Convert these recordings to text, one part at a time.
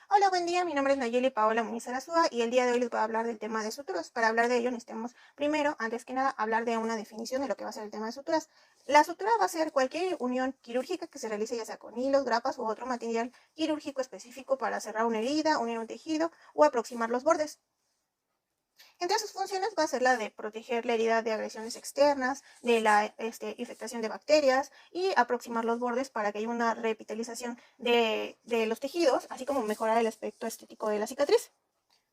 Hola, buen día. Mi nombre es Nayeli Paola Muñiz Arazúa y el día de hoy les voy a hablar del tema de suturas. Para hablar de ello necesitamos primero, antes que nada, hablar de una definición de lo que va a ser el tema de suturas. La sutura va a ser cualquier unión quirúrgica que se realice ya sea con hilos, grapas u otro material quirúrgico específico para cerrar una herida, unir un tejido o aproximar los bordes. Entre sus funciones va a ser la de proteger la herida de agresiones externas, de la infectación de bacterias y aproximar los bordes para que haya una revitalización de los tejidos, así como mejorar el aspecto estético de la cicatriz.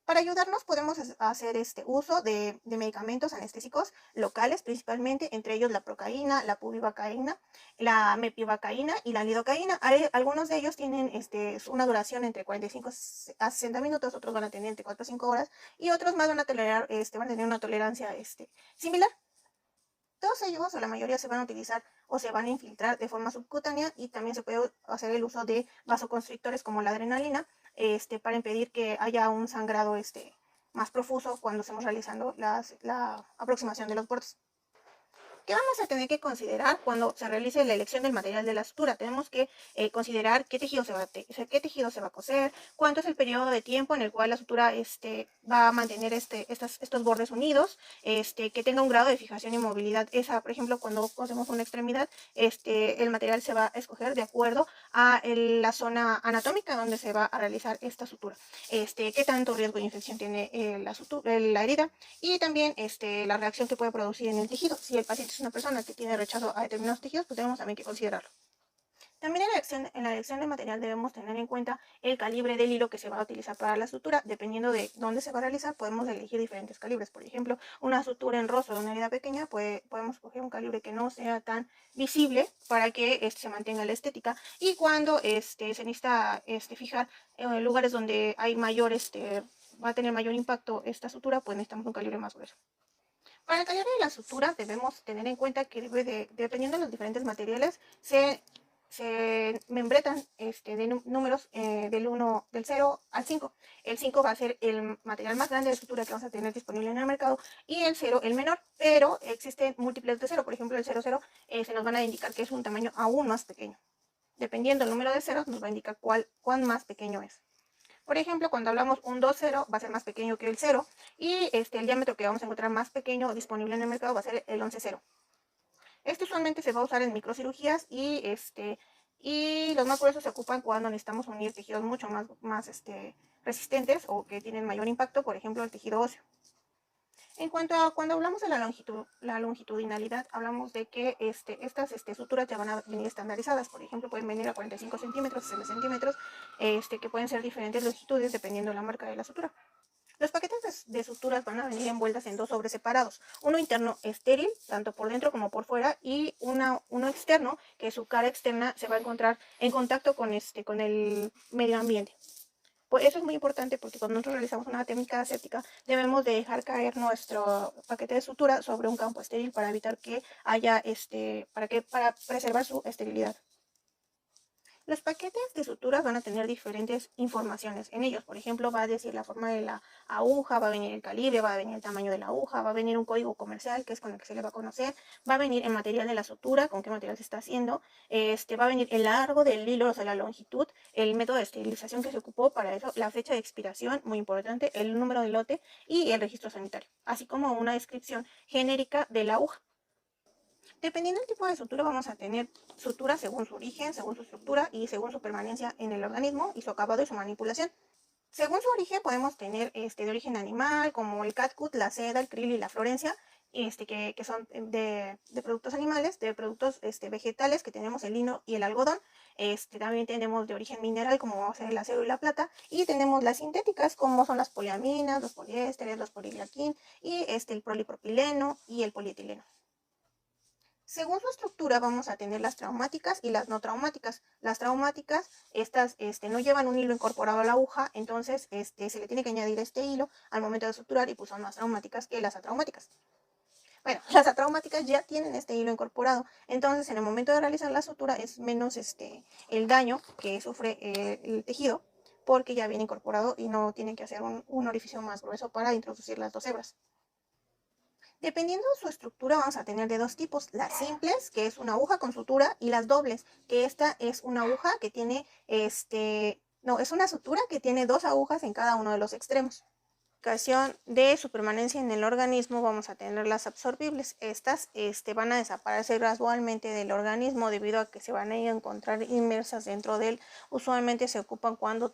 Para ayudarnos podemos hacer uso de medicamentos anestésicos locales, principalmente entre ellos la procaína, la bupivacaína, la mepivacaína y la lidocaína. Algunos de ellos tienen una duración entre 45 a 60 minutos, otros van a tener entre 4 a 5 horas y otros más van a tolerar, van a tener una tolerancia similar. Todos ellos o la mayoría se van a utilizar o se van a infiltrar de forma subcutánea y también se puede hacer el uso de vasoconstrictores como la adrenalina para impedir que haya un sangrado más profuso cuando estemos realizando la aproximación de los bordes. ¿Qué vamos a tener que considerar cuando se realice la elección del material de la sutura? Tenemos que considerar qué tejido qué tejido se va a coser, cuánto es el periodo de tiempo en el cual la sutura va a mantener estos bordes unidos, que tenga un grado de fijación y movilidad. Por ejemplo, cuando cosemos una extremidad, el material se va a escoger de acuerdo a la zona anatómica donde se va a realizar esta sutura. Qué tanto riesgo de infección tiene la herida y también la reacción que puede producir en el tejido. Si el paciente es una persona que tiene rechazo a determinados tejidos, pues tenemos también que considerarlo. También en la elección de material debemos tener en cuenta el calibre del hilo que se va a utilizar para la sutura. Dependiendo de dónde se va a realizar, podemos elegir diferentes calibres. Por ejemplo, una sutura en rostro de una herida pequeña, pues podemos escoger un calibre que no sea tan visible para que se mantenga la estética. Y cuando se necesita fijar en lugares donde hay mayor, va a tener mayor impacto esta sutura, pues necesitamos un calibre más grueso. Para el calibre de la sutura debemos tener en cuenta que dependiendo de los diferentes materiales, se membretan de números del 0 al 5. El 5 va a ser el material más grande de sutura que vamos a tener disponible en el mercado y el 0 el menor, pero existen múltiples de 0. Por ejemplo, el 0,0 se nos van a indicar que es un tamaño aún más pequeño. Dependiendo del número de ceros, nos va a indicar cuán más pequeño es. Por ejemplo, cuando hablamos un 2,0 va a ser más pequeño que el 0 y el diámetro que vamos a encontrar más pequeño disponible en el mercado va a ser el 11,0. Este usualmente se va a usar en microcirugías y los más gruesos se ocupan cuando necesitamos unir tejidos mucho más resistentes o que tienen mayor impacto, por ejemplo, el tejido óseo. En cuanto a cuando hablamos de la longitudinalidad, hablamos de que estas suturas ya van a venir estandarizadas. Por ejemplo, pueden venir a 45 centímetros, 60 centímetros, que pueden ser diferentes longitudes dependiendo de la marca de la sutura. Los paquetes de suturas van a venir envueltas en dos sobres separados, uno interno estéril, tanto por dentro como por fuera, y uno externo, que su cara externa se va a encontrar en contacto con el medio ambiente. Pues eso es muy importante porque cuando nosotros realizamos una técnica aséptica debemos de dejar caer nuestro paquete de sutura sobre un campo estéril para evitar que haya para preservar su esterilidad. Los paquetes de suturas van a tener diferentes informaciones en ellos. Por ejemplo, va a decir la forma de la aguja, va a venir el calibre, va a venir el tamaño de la aguja, va a venir un código comercial que es con el que se le va a conocer, va a venir el material de la sutura, con qué material se está haciendo, va a venir el largo del hilo, o sea, la longitud, el método de esterilización que se ocupó para eso, la fecha de expiración, muy importante, el número de lote y el registro sanitario, así como una descripción genérica de la aguja. Dependiendo del tipo de sutura, vamos a tener sutura según su origen, según su estructura y según su permanencia en el organismo y su acabado y su manipulación. Según su origen, podemos tener de origen animal, como el catgut, la seda, el krill y la florencia, que son de productos animales, de productos vegetales, que tenemos el lino y el algodón. También tenemos de origen mineral, como va a ser el acero y la plata, y tenemos las sintéticas, como son las poliaminas, los poliésteres, los polilaquín, y el polipropileno y el polietileno. Según su estructura vamos a tener las traumáticas y las no traumáticas. Las traumáticas, estas no llevan un hilo incorporado a la aguja, entonces se le tiene que añadir este hilo al momento de suturar y pues son más traumáticas que las atraumáticas. Bueno, las atraumáticas ya tienen este hilo incorporado, entonces en el momento de realizar la sutura es menos el daño que sufre el tejido porque ya viene incorporado y no tienen que hacer un orificio más grueso para introducir las dos hebras. Dependiendo de su estructura vamos a tener de dos tipos, las simples, que es una aguja con sutura, y las dobles, que esta es una aguja que tiene No, es una sutura que tiene 2 agujas en cada uno de los extremos. De su permanencia en el organismo vamos a tener las absorbibles. Estas van a desaparecer gradualmente del organismo debido a que se van a ir a encontrar inmersas dentro de él. Usualmente se ocupan cuando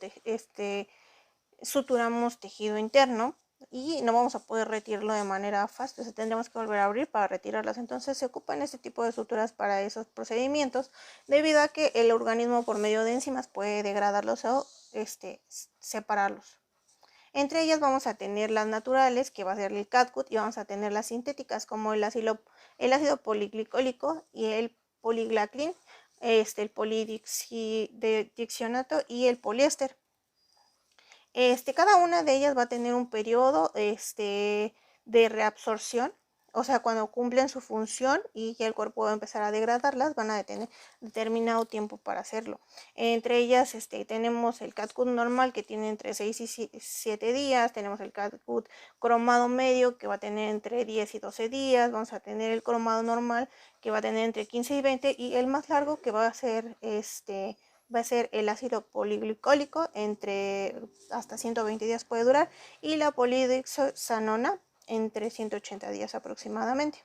suturamos tejido interno y no vamos a poder retirarlo de manera fácil, o tendremos que volver a abrir para retirarlas. Entonces se ocupan este tipo de suturas para esos procedimientos debido a que el organismo por medio de enzimas puede degradarlos o separarlos. Entre ellas vamos a tener las naturales, que va a ser el catgut, y vamos a tener las sintéticas, como el ácido poliglicólico y el poliglaclin, el polidiccionato y el poliéster. Cada una de ellas va a tener un periodo de reabsorción, o sea, cuando cumplen su función y que el cuerpo va a empezar a degradarlas, van a tener determinado tiempo para hacerlo. Entre ellas tenemos el catgut normal, que tiene entre 6 y 7 días, tenemos el catgut cromado medio, que va a tener entre 10 y 12 días, vamos a tener el cromado normal, que va a tener entre 15 y 20, y el más largo, que va a ser el ácido poliglicólico, hasta 120 días puede durar, y la polidioxanona entre 180 días aproximadamente.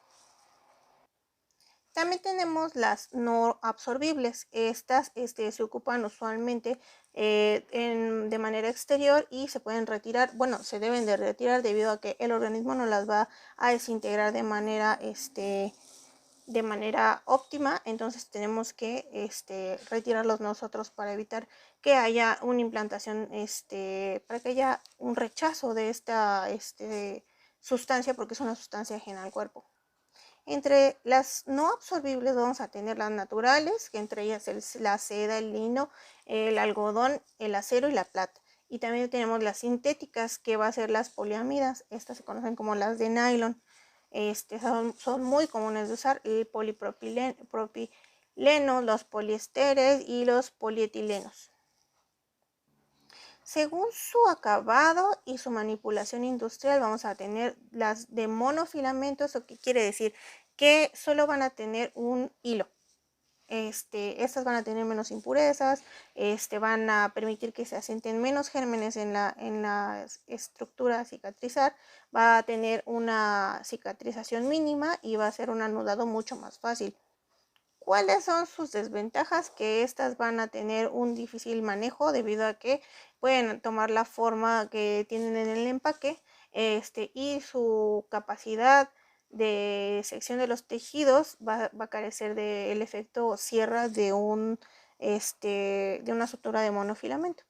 También tenemos las no absorbibles. Estas se ocupan usualmente de manera exterior y se pueden retirar, bueno, se deben de retirar debido a que el organismo no las va a desintegrar de manera óptima. Entonces tenemos que retirarlos nosotros para evitar que haya una implantación, para que haya un rechazo de esta sustancia, porque es una sustancia ajena al cuerpo. Entre las no absorbibles vamos a tener las naturales, que entre ellas la seda, el lino, el algodón, el acero y la plata. Y también tenemos las sintéticas, que va a ser las poliamidas. Estas se conocen como las de nylon. Son muy comunes de usar: el polipropileno, los poliesteres y los polietilenos. Según su acabado y su manipulación industrial, vamos a tener las de monofilamentos, lo que quiere decir que solo van a tener un hilo. Estas van a tener menos impurezas, van a permitir que se asienten menos gérmenes en la estructura a cicatrizar, va a tener una cicatrización mínima y va a ser un anudado mucho más fácil. ¿Cuáles son sus desventajas? Que estas van a tener un difícil manejo debido a que pueden tomar la forma que tienen en el empaque, y su capacidad de sección de los tejidos va a carecer del efecto sierra de una sutura de monofilamento.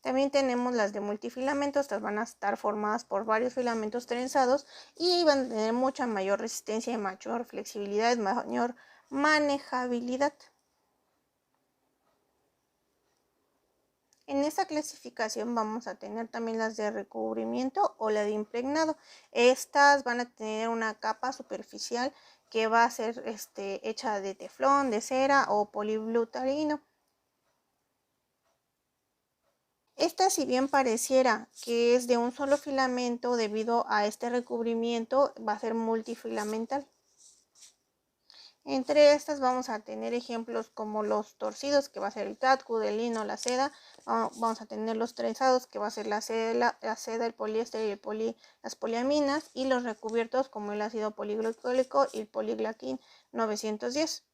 También tenemos las de multifilamento. Estas van a estar formadas por varios filamentos trenzados y van a tener mucha mayor resistencia y mayor flexibilidad, mayor manejabilidad. En esta clasificación vamos a tener también las de recubrimiento o la de impregnado. Estas van a tener una capa superficial que va a ser hecha de teflón, de cera o poliblutarino. Esta, si bien pareciera que es de un solo filamento, debido a este recubrimiento va a ser multifilamental. Entre estas vamos a tener ejemplos como los torcidos, que va a ser el catgut, el lino, la seda. Vamos a tener los trenzados, que va a ser la seda, el poliéster y las poliaminas. Y los recubiertos, como el ácido poliglicólico y el poliglacin 910.